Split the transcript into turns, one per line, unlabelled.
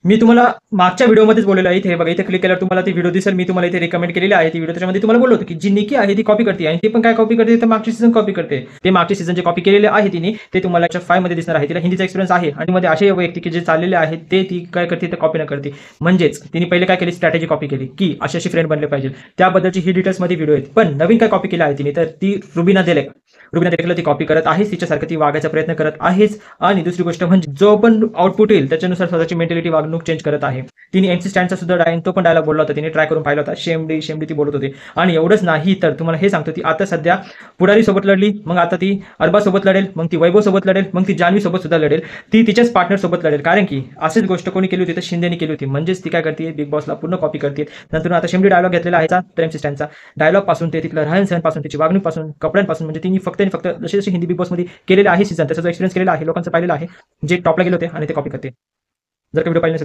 मी तुम्हाला मागच्या व्हिडिओमध्येच बोललेलो आहे. इथे बघा, इथे क्लिक केल्यावर तुम्हाला ती व्हिडिओ दिसेल. मी तुम्हाला इथे रिकमेंड केलेली आहे ती व्हिडिओ. त्याच्यामध्ये तुम्हाला बोललो होतो, की जी निकी आहे ती कॉपी करते आणि ती पण काय कॉपी करते, तर मागची सीझन कॉपी करते. ते मागचे सीझन जे कॉपी केलेले आहे तिने, ते तुम्हाला लेक्चर 5 मध्ये दिसणार आहे. तिला हिंदीचा एक्सपिरियन्स आहे आणि मध्ये असे व्यक्ती की जे चाललेले आहेत ते ती काय करते, तर कॉपी न करते. म्हणजेच तिने पहिले काय केली, स्ट्रॅटेजी कॉपी केली, की अशी फ्रेंड बनले पाहिजे. त्याबद्दलची ही डिटेल्समध्ये व्हिडिओ आहेत. पण नवीन काय कॉपी केलं आहे तिने, तर ती रुबीना दिलेक. रुबीना दिलेकला ती कॉपी करत आहेच, तिच्यासारखं ती वागायचा प्रयत्न करत आहेच. आणि दुसरी गोष्ट म्हणजे जो पण आउटपुट येईल त्याच्यानुसार स्वतःची मेंटॅलिटी, वागणूक चेंज करत आहे. तिने एमसी स्टँडचा सुद्धा तो पण डायलॉग बोलला होता. तिने ट्राय करून पाहिला होता. शेमडी शेमडी ती बोलत होती. आणि एवढंच नाही तर तुम्हाला हे सांगतो, ती आता सध्या पुढारी सोबत लढली, मग आता ती अरबा सोबत लढेल, मग ती वैभव सोबत लढेल, मग ती जान्हवी सोबत सुद्धा लढेल. ती तिच्याच पार्टनर सोबत लढेल. कारण की अशीच गोष्ट कोणी केली होती, तर शिंदेने केली होती. म्हणजेच ती काय करते, बिग बॉसला पूर्ण कॉपी करते. नंतर आता शेमडी डायलॉग घेतलेला आहे तर एमसी स्टँडचा डायलॉग पासून ते तिथलं राहण सहन पासून, तिची वागणूक पासून, कपड्यांपासून, म्हणजे तिने फक्त आणि फक्त जसे जसे हिंदी बिग बॉसमध्ये केलेले आहे सीझन, त्याचा जो एक्सपिरियन्स केलेला आहे, लोकांचं पाहिलेलं आहे, जे टॉपला गेले होते आणि ते कॉपी करते. जर का व्हिडिओ पाहिजे